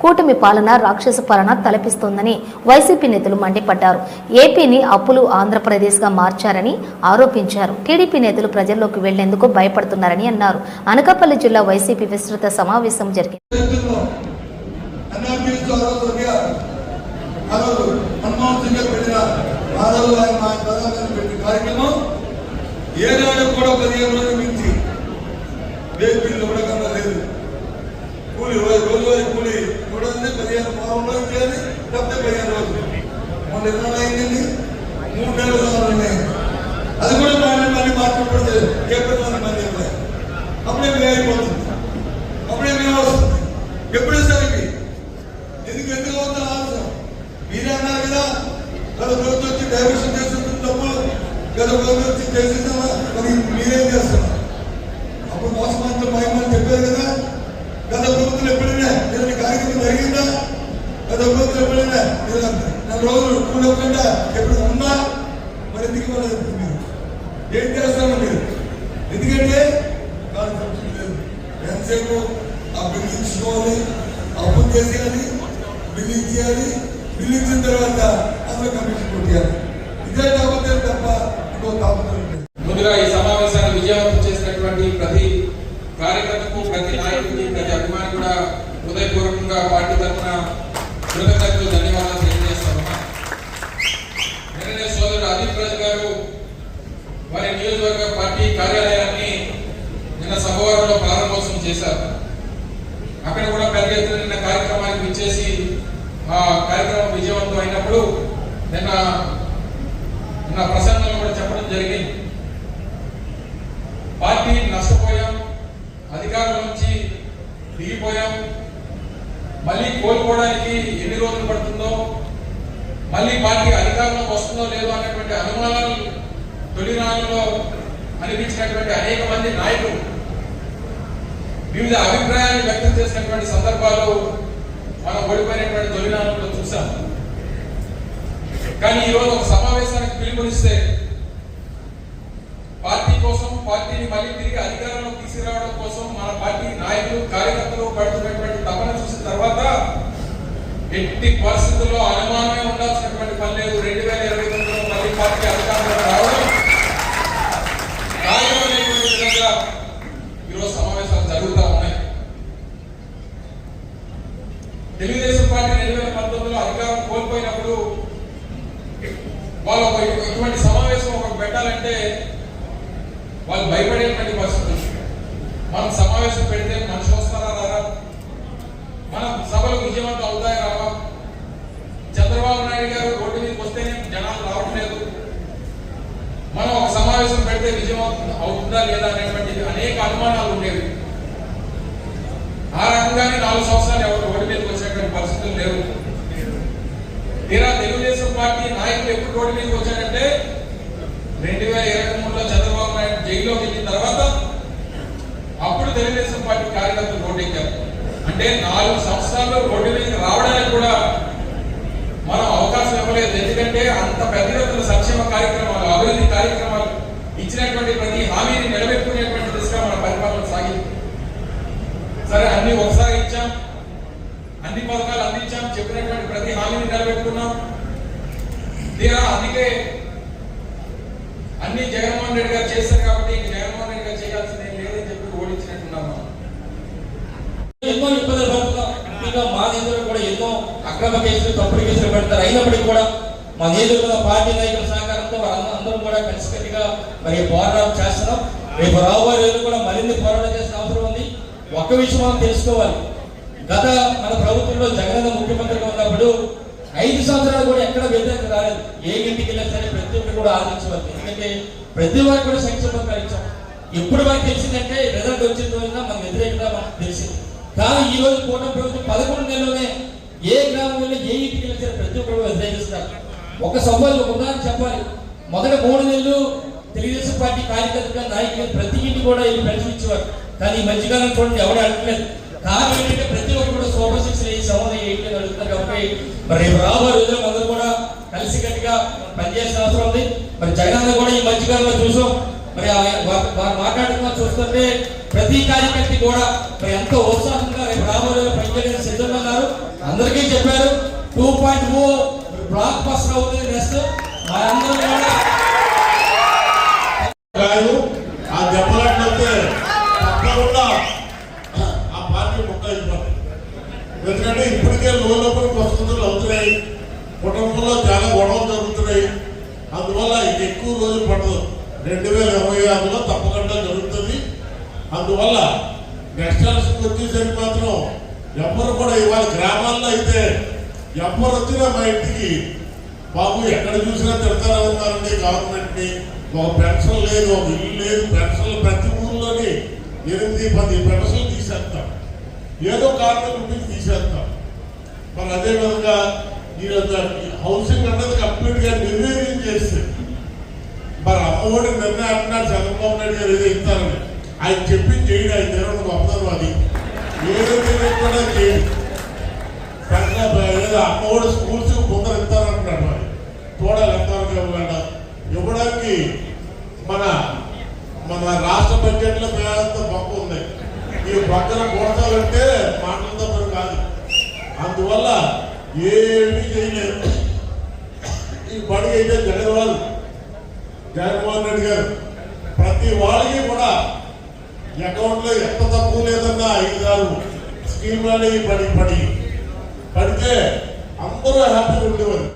కూటమి పాలన రాక్షస పాలన తలపిస్తోందని వైసీపీ నేతలు మండిపడ్డారు. ఏపీని అప్పులు ఆంధ్రప్రదేశ్గా మార్చారని ఆరోపించారు. టీడీపీ నేతలు ప్రజల్లోకి వెళ్లేందుకు భయపడుతున్నారని అన్నారు. అనకాపల్లి జిల్లా వైసీపీ విస్తృత సమావేశం జరిగింది. ఏనాడు కూడా 15 రోజుల నుంచి వేపిల్లు కూడా కన్నా లేదు. కూలి రోజువారీ కూలి కూడా 15 రోజులు చేయాలి, తప్పితే 15 రోజులు. మొన్న 20 అయిందండి, 3 నెలలు ఉన్నాయి. అది కూడా మళ్ళీ మాట్లాడబడితే ఏప్రిల్ మంది అప్పుడే మే అయిపోతుంది, అప్పుడే మే వస్తుంది. ఎప్పుడే సరికి ఎందుకు అవుతుంది ఆలోచన? మీరే అన్నారు కదా, గత ప్రభుత్వం వచ్చి డైవర్షన్ చేస్తుంది తప్పు, గత ప్రభుత్వం వచ్చి చేసేసామా, మరి మీరేం చేస్తున్నారు? అప్పుడు మోసమంతా మహిమని చెప్పారు కదా. గత ప్రభుత్వం ఎప్పుడైనా ఇలాంటి కార్యక్రమం జరిగిందా? గత ప్రభుత్వం ఎప్పుడైనా 4 రోజులు కూడకుండా ఎప్పుడు ఉందా? మరి ఎందుకు మీరు ఏం చేస్తారో మీరు? ఎందుకంటే కాన్సెప్ట్ లేదు. ఎంతసేపు ఆ బిల్లించుకోవాలి, అప్పు చేసేయాలి, బిల్లింగ్ చేయాలి, బిల్లించిన తర్వాత అందులో కమిషన్ కొట్టేయాలి. ఇదే కాకపోతే తప్ప ఇంకో తాపత్రం లేదు. ముందుగా ఈ సమావేశాన్ని విజయవంతం చేసినటువంటి ప్రతి కార్యకర్తకు, ప్రతి నాయకుడికి, ప్రతి అభిమాని కూడా హృదయపూర్వకంగా పార్టీ తరఫున కృతజ్ఞతలు, ధన్యవాదాలు తెలియజేస్తాము. నిన్ననే సోదరుడు అదీప్ రాజు గారు వారి నియోజకవర్గ పార్టీ కార్యాలయాన్ని నిన్న సభవరంలో ప్రారంభోత్సవం చేశారు. అక్కడ కూడా పెద్ద ఎత్తున నిన్న కార్యక్రమానికి విచ్చేసి ఆ కార్యక్రమం విజయవంతం అయినప్పుడు నిన్న ప్రసంగంలో కూడా చెప్పడం జరిగింది. పార్టీ నష్టపోయాం, అధికారం నుంచి దిగిపోయాం, మళ్ళీ కోలుకోవడానికి ఎన్ని రోజులు పడుతుందో, మళ్ళీ పార్టీ అధికారంలోకి వస్తుందో లేదో అనేటువంటి అనుమానాలు తొలినాళ్ళలో అనిపించినటువంటి అనేక మంది నాయకులు వివిధ అభిప్రాయాన్ని వ్యక్తం చేసినటువంటి సందర్భాలు మనం ఓడిపోయినటువంటి తొలినాళ్ళలో చూసాం. కానీ ఈరోజు ఒక సమావేశానికి పిలుపునిస్తే పార్టీ కోసం, పార్టీని మళ్ళీ తిరిగి అధికారంలోకి తీసుకురావడం కోసం మన పార్టీ నాయకులు, కార్యకర్తలు పడుతున్నటువంటి తపన చూసిన తర్వాత ఎట్టి పరిస్థితుల్లో అనుమానమే ఉండాల్సినటువంటి పని లేదు. 2029లో మళ్ళీ పార్టీ అధికారంలో రావడం అనేటువంటి విధంగా ఈరోజు సమావేశాలు జరుగుతూ ఉన్నాయి. తెలుగుదేశం పార్టీ 2019లో అధికారం కోల్పోయినప్పుడు వాళ్ళు ఇటువంటి సమావేశం ఒకటి పెట్టాలంటే వాళ్ళు భయపడేటువంటి పరిస్థితి. మనం సమావేశం పెడితే మనిషి వస్తారా రారా, మన సభలు విజయవంతం అవుతాయి రావా, చంద్రబాబు నాయుడు గారు రోడ్డు మీదకి వస్తేనే జనాలు రావట్లేదు, మనం ఒక సమావేశం పెడితే విజయవంతం అవుతుందా లేదా అనేటువంటి అనేక అనుమానాలు ఉండేవి. ఆ రకంగానే 4 సంవత్సరాలు ఎవరు రోడ్డు మీదకి వచ్చేటువంటి పరిస్థితులు లేవు. తీరా తెలుగుదేశం పార్టీ నాయకులు ఎప్పుడు రోడ్డు మీదకి వచ్చారంటే 2023లో చంద్రబాబు నాయుడు జైల్లోకి వెళ్ళిన తర్వాత అప్పుడు తెలుగుదేశం పార్టీ కార్యకర్తలు రోడ్డు ఎక్కారు. అంటే 4 సంవత్సరాల్లో రోడ్డు మీదకి రావడానికి కూడా మనం అవకాశం ఇవ్వలేదు. ఎందుకంటే అంత పెద్ద ఎత్తున సంక్షేమ కార్యక్రమాలు, అభివృద్ధి కార్యక్రమాలు ఇచ్చినటువంటి ప్రతి హామీని నిలబెట్టుకునేటువంటి దిశగా మన పరిపాలన సాగింది. సరే, అన్ని ఒకసారి ఇచ్చాం, అన్ని పథకాలు అందించాం, చెప్పినటువంటి ప్రతి హామీని నిలబెట్టుకున్నాం. తీరా అందుకే అన్ని జగన్మోహన్ రెడ్డి గారు చేశారు కాబట్టి జగన్మోహన్ రెడ్డి గారు చేయాల్సింది లేదని చెప్పి ఓడించినట్టున్నాము. ఎన్నో ఇబ్బందులు పడుతున్నాం. ఇంకా మా నిధులు కూడా ఎన్నో అక్రమ కేసులు, తప్పుడు కేసులు పెడతారు. అయినప్పటికీ కూడా మా నిధులు పార్టీ నాయకుల సహకారంతో అందరూ కూడా కలిసికట్టుగా మరి పోరాటం చేస్తున్నాం. రేపు రాబోయే రోజులు కూడా మరిన్ని పోరాటం చేసిన అవసరం ఉంది. ఒక్క విషయం మనం తెలుసుకోవాలి. గత మన ప్రభుత్వంలో జగన్ ముఖ్యమంత్రిగా ఉన్నప్పుడు 5 సంవత్సరాలు కూడా ఎక్కడ వ్యతిరేకత రాలేదు. ఏ ఇంటికి వెళ్ళినా సరే ప్రతి ఒక్కరు కూడా ఆలోచించవాలి. ఎందుకంటే ప్రతి వారికి కూడా సంక్షేమ పథకాలు ఇచ్చాం. ఎప్పుడు మనకు తెలిసిందంటే రిజల్ట్ వచ్చిన రోజున మన వ్యతిరేకత మనకు తెలిసింది. కానీ ఈ రోజు కూటమి ప్రభుత్వం 11 నెలల్లోనే ఏ గ్రామంలో ఏ ఇంటికి వెళ్ళినా సరే ప్రతి ఒక్కరు వ్యతిరేకిస్తారు. ఒక సవాలు, ఒక ఉదాహరణ చెప్పాలి. మొదటి 3 నెలలు తెలుగుదేశం పార్టీ కార్యకర్తగా నాయకులు ప్రతి ఇంటి కూడా వెళ్ళి పెన్షన్ ఇచ్చేవారు. కానీ ఈ మధ్యకాలం చూడండి ఎవరు అడగలేదు. కారణం ఏంటంటే ప్రతి ఒక్కరు కూడా సూపర్ 6 సమయం ఏంటి అని అడుగుతున్నారు. కాబట్టి మరి రేపు రాబోయే రోజుల్లో అందరూ కూడా కలిసి గట్టిగా పనిచేసిన అవసరం ఉంది. మరి జగన్ కూడా ఈ మధ్యకాలంలో చూసాం. మరి వారు మాట్లాడుతున్నా చూస్తుంటే ప్రతి కార్యకర్త కూడా మరి ఎంతో ఉత్సాహంగా రేపు రాబోయే పనిచేయడానికి సిద్ధంగా ఉన్నారు. అందరికీ చెప్పారు 2.0 బ్లాక్ బస్టర్ అవుతుంది నెక్స్ట్ మనందరం కూడా కాదు ఆ దెబ్బలాట్లయితే తప్పకుండా ఆ పార్టీ మొక్క అయిపోతుంది. ఎందుకంటే ఇప్పటికే లోపలికి వసతులు అవుతున్నాయి, కుటుంబంలో చాలా గొడవలు జరుగుతున్నాయి. అందువల్ల ఇది ఎక్కువ రోజులు పడదు, 2026లో తప్పకుండా జరుగుతుంది. అందువల్ల నెక్స్ట్ ఎలక్షన్కి వచ్చేసరికి మాత్రం ఎవ్వరు కూడా ఇవాళ గ్రామాల్లో అయితే ఎవ్వరు వచ్చినా మా ఇంటికి బాబు ఎక్కడ చూసినా తిడతారా ఉన్నారండి గవర్నమెంట్ని, ఒక పెన్షన్ లేదు, ఒక ఇల్లు లేదు, పెన్షన్లు ప్రతి ఊర్లోని 8-10 పెన్షన్లు తీసేస్తాం, ఏదో కారణం చూపించి తీసేస్తాం. మరి అదేవిధంగా ఈ హౌసింగ్ అన్నది కంప్లీట్గా నిర్వీర్యం చేస్తే మరి అమ్మఒడి నిర్ణయం అంటున్నాడు చంద్రబాబు నాయుడు గారు ఏదో ఇస్తారని, ఆయన చెప్పింది చేయడు, ఆయన దేవుడు గొప్పదనం అది ఏదైతే కూడా చేయడు. ఏదో అమ్మఒడి స్కూల్స్ ముందర ఇస్తారంటున్నాడు, మరి చూడాలి ఎంతవరకు ఇవ్వగలడా. ఇవ్వడానికి మన రాష్ట్ర బడ్జెట్ లో పేదంత బొక్క ఉంది, ఈ బొక్కన కూర్చాలంటే మాటలతో మరి కాదు. అందువల్ల ఏమీ చేయలేదు. ఈ బడి అయితే జగన్మోహన్ రెడ్డి గారు ప్రతి వాళ్ళకి కూడా అకౌంట్ లో ఎంత తక్కువ లేదన్నా 5-6 స్కీమ్ పడితే అందరూ హ్యాపీగా ఉండేవారు.